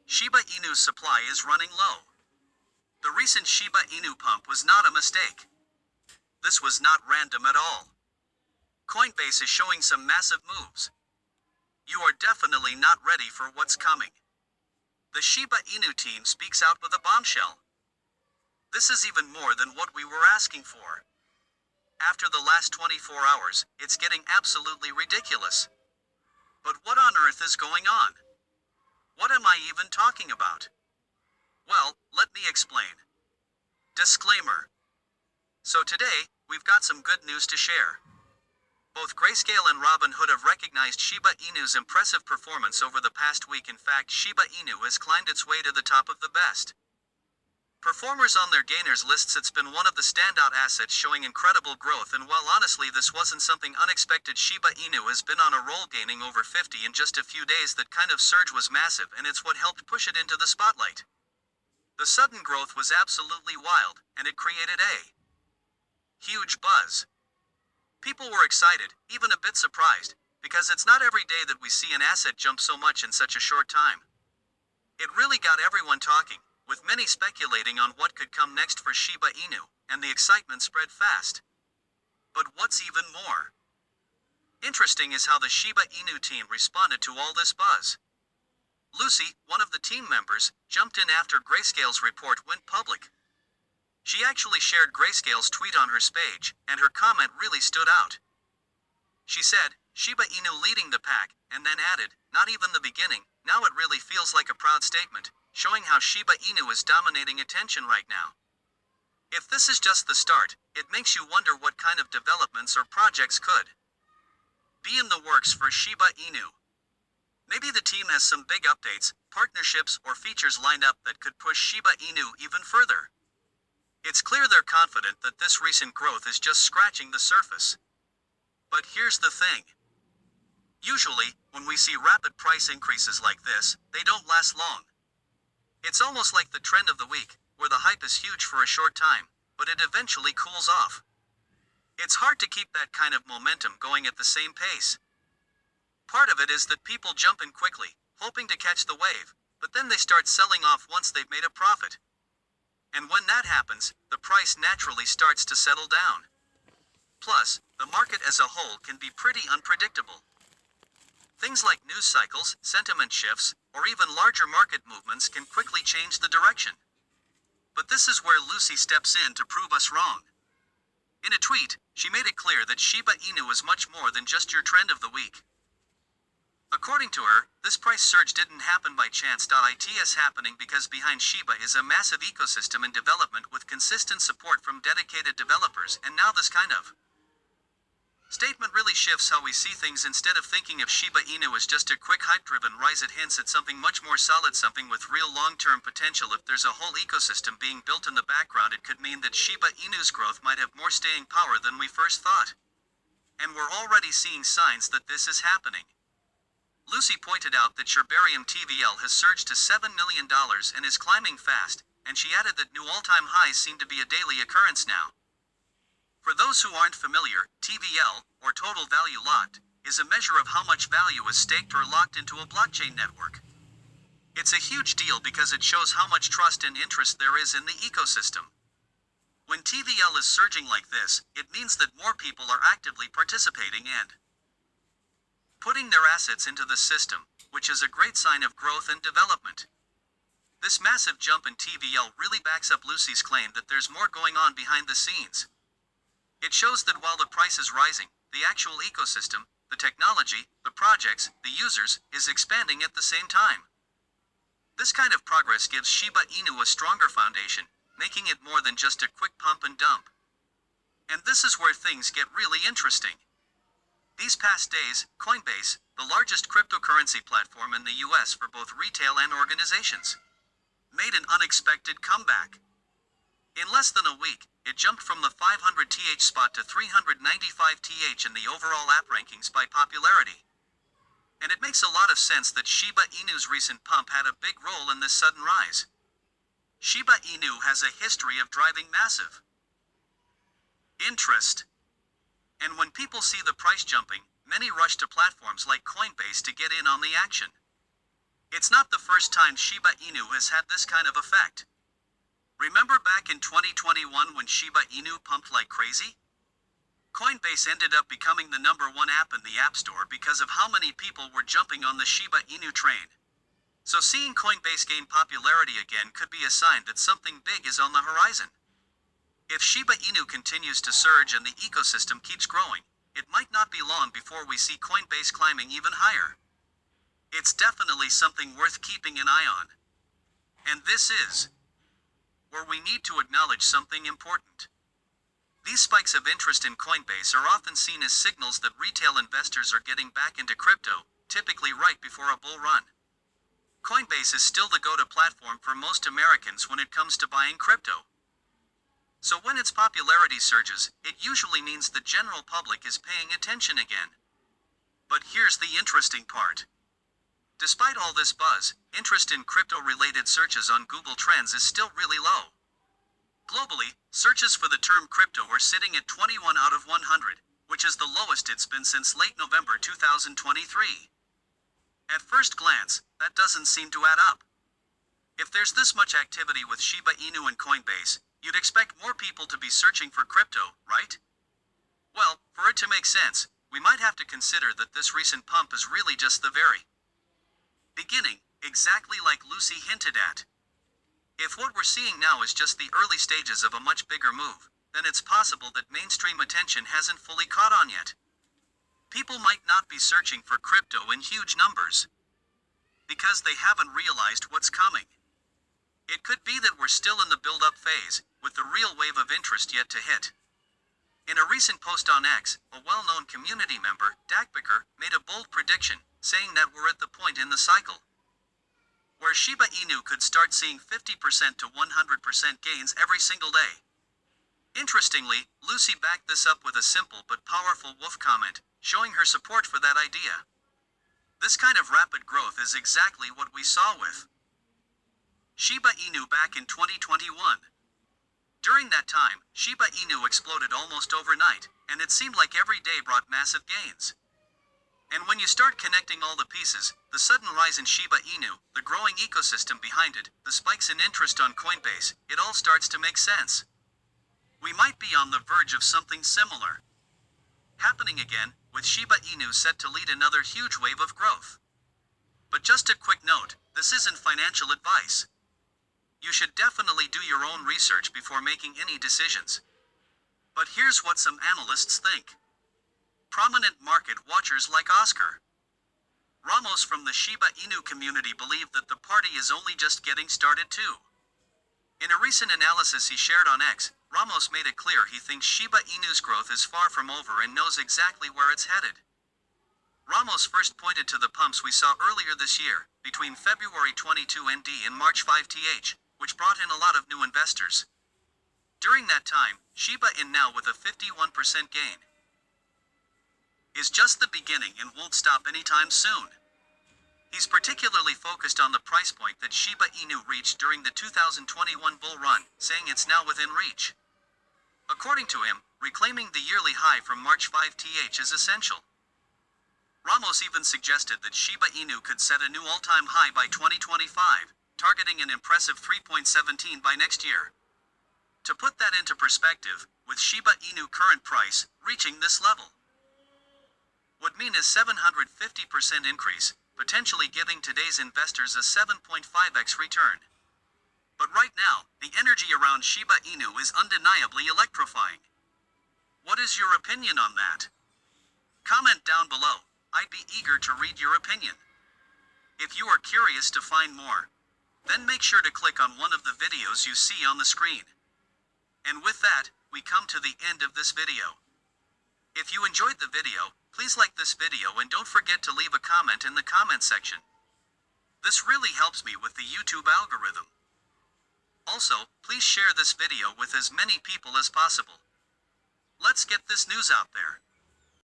Shiba Inu's supply is running low. The recent Shiba Inu pump was not a mistake. This was not random at all. Coinbase is showing some massive moves. You are definitely not ready for what's coming. The Shiba Inu team speaks out with a bombshell. This is even more than what we were asking for. After the last 24 hours, it's getting absolutely ridiculous. But what on earth is going on? What am I even talking about? Well, let me explain. Disclaimer. So today, we've got some good news to share. Both Grayscale and Robinhood have recognized Shiba Inu's impressive performance over the past week. In fact, Shiba Inu has climbed its way to the top of the best performers on their gainers lists. It's been one of the standout assets showing incredible growth, and while honestly this wasn't something unexpected, Shiba Inu has been on a roll, gaining over 50 in just a few days. That kind of surge was massive, and it's what helped push it into the spotlight. The sudden growth was absolutely wild, and it created a huge buzz. People were excited, even a bit surprised, because it's not every day that we see an asset jump so much in such a short time. It really got everyone talking, with many speculating on what could come next for Shiba Inu, and the excitement spread fast. But what's even more interesting is how the Shiba Inu team responded to all this buzz. Lucy, one of the team members, jumped in after Grayscale's report went public. She actually shared Grayscale's tweet on her page, and her comment really stood out. She said, "Shiba Inu leading the pack," and then added, "Not even the beginning, now it really feels like a proud statement," showing how Shiba Inu is dominating attention right now. If this is just the start, it makes you wonder what kind of developments or projects could be in the works for Shiba Inu. Maybe the team has some big updates, partnerships, or features lined up that could push Shiba Inu even further. It's clear they're confident that this recent growth is just scratching the surface. But here's the thing. Usually, when we see rapid price increases like this, they don't last long. It's almost like the trend of the week, where the hype is huge for a short time, but it eventually cools off. It's hard to keep that kind of momentum going at the same pace. Part of it is that people jump in quickly, hoping to catch the wave, but then they start selling off once they've made a profit. And when that happens, the price naturally starts to settle down. Plus, the market as a whole can be pretty unpredictable. Things like news cycles, sentiment shifts, or even larger market movements can quickly change the direction. But this is where Lucy steps in to prove us wrong. In a tweet, she made it clear that Shiba Inu is much more than just your trend of the week. According to her, this price surge didn't happen by chance. It is happening because behind Shiba is a massive ecosystem in development with consistent support from dedicated developers, and now this kind of statement really shifts how we see things. Instead of thinking of Shiba Inu as just a quick hype-driven rise, it hints at something much more solid, something with real long-term potential. If there's a whole ecosystem being built in the background, it could mean that Shiba Inu's growth might have more staying power than we first thought. And we're already seeing signs that this is happening. Lucy pointed out that Shibarium TVL has surged to $7 million and is climbing fast, and she added that new all-time highs seem to be a daily occurrence now. For those who aren't familiar, TVL, or total value locked, is a measure of how much value is staked or locked into a blockchain network. It's a huge deal because it shows how much trust and interest there is in the ecosystem. When TVL is surging like this, it means that more people are actively participating and putting their assets into the system, which is a great sign of growth and development. This massive jump in TVL really backs up Lucy's claim that there's more going on behind the scenes. It shows that while the price is rising, the actual ecosystem, the technology, the projects, the users, is expanding at the same time. This kind of progress gives Shiba Inu a stronger foundation, making it more than just a quick pump and dump. And this is where things get really interesting. These past days, Coinbase, the largest cryptocurrency platform in the US for both retail and organizations, made an unexpected comeback. In less than a week, it jumped from the 500th spot to 395th in the overall app rankings by popularity. And it makes a lot of sense that Shiba Inu's recent pump had a big role in this sudden rise. Shiba Inu has a history of driving massive interest. And when people see the price jumping, many rush to platforms like Coinbase to get in on the action. It's not the first time Shiba Inu has had this kind of effect. Remember back in 2021 when Shiba Inu pumped like crazy? Coinbase ended up becoming the #1 app in the App Store because of how many people were jumping on the Shiba Inu train. So seeing Coinbase gain popularity again could be a sign that something big is on the horizon. If Shiba Inu continues to surge and the ecosystem keeps growing, it might not be long before we see Coinbase climbing even higher. It's definitely something worth keeping an eye on. And this is where we need to acknowledge something important. These spikes of interest in Coinbase are often seen as signals that retail investors are getting back into crypto, typically right before a bull run. Coinbase is still the go-to platform for most Americans when it comes to buying crypto. So when its popularity surges, it usually means the general public is paying attention again. But here's the interesting part. Despite all this buzz, interest in crypto-related searches on Google Trends is still really low. Globally, searches for the term crypto are sitting at 21 out of 100, which is the lowest it's been since late November 2023. At first glance, that doesn't seem to add up. If there's this much activity with Shiba Inu and Coinbase, you'd expect more people to be searching for crypto, right? Well, for it to make sense, we might have to consider that this recent pump is really just the very beginning, exactly like Lucy hinted at. If what we're seeing now is just the early stages of a much bigger move, then it's possible that mainstream attention hasn't fully caught on yet. People might not be searching for crypto in huge numbers because they haven't realized what's coming. It could be that we're still in the build-up phase, with the real wave of interest yet to hit. In a recent post on X, a well-known community member, Dakbiker, made a bold prediction, saying that we're at the point in the cycle where Shiba Inu could start seeing 50% to 100% gains every single day. Interestingly, Lucy backed this up with a simple but powerful wolf comment, showing her support for that idea. This kind of rapid growth is exactly what we saw with Shiba Inu back in 2021. During that time, Shiba Inu exploded almost overnight, and it seemed like every day brought massive gains. And when you start connecting all the pieces, the sudden rise in Shiba Inu, the growing ecosystem behind it, the spikes in interest on Coinbase, it all starts to make sense. We might be on the verge of something similar happening again, with Shiba Inu set to lead another huge wave of growth. But just a quick note, this isn't financial advice. You should definitely do your own research before making any decisions. But here's what some analysts think. Prominent market watchers like Oscar Ramos from the Shiba Inu community believe that the party is only just getting started too. In a recent analysis he shared on X, Ramos made it clear he thinks Shiba Inu's growth is far from over and knows exactly where it's headed. Ramos first pointed to the pumps we saw earlier this year, between February 22 ND and March 5 TH, which brought in a lot of new investors. During that time, Shiba Inu, now with a 51% gain, is just the beginning and won't stop anytime soon. He's particularly focused on the price point that Shiba Inu reached during the 2021 bull run, saying it's now within reach. According to him, reclaiming the yearly high from March 5 TH is essential. Ramos even suggested that Shiba Inu could set a new all-time high by 2025, targeting an impressive 3.17 by next year. To put that into perspective, with Shiba Inu current price reaching this level would mean a 750% increase, potentially giving today's investors a 7.5x return. But right now, the energy around Shiba Inu is undeniably electrifying. What is your opinion on that? Comment down below. I'd be eager to read your opinion. If you are curious to find more, then make sure to click on one of the videos you see on the screen. And with that, we come to the end of this video. If you enjoyed the video, please like this video and don't forget to leave a comment in the comment section. This really helps me with the YouTube algorithm. Also, please share this video with as many people as possible. Let's get this news out there.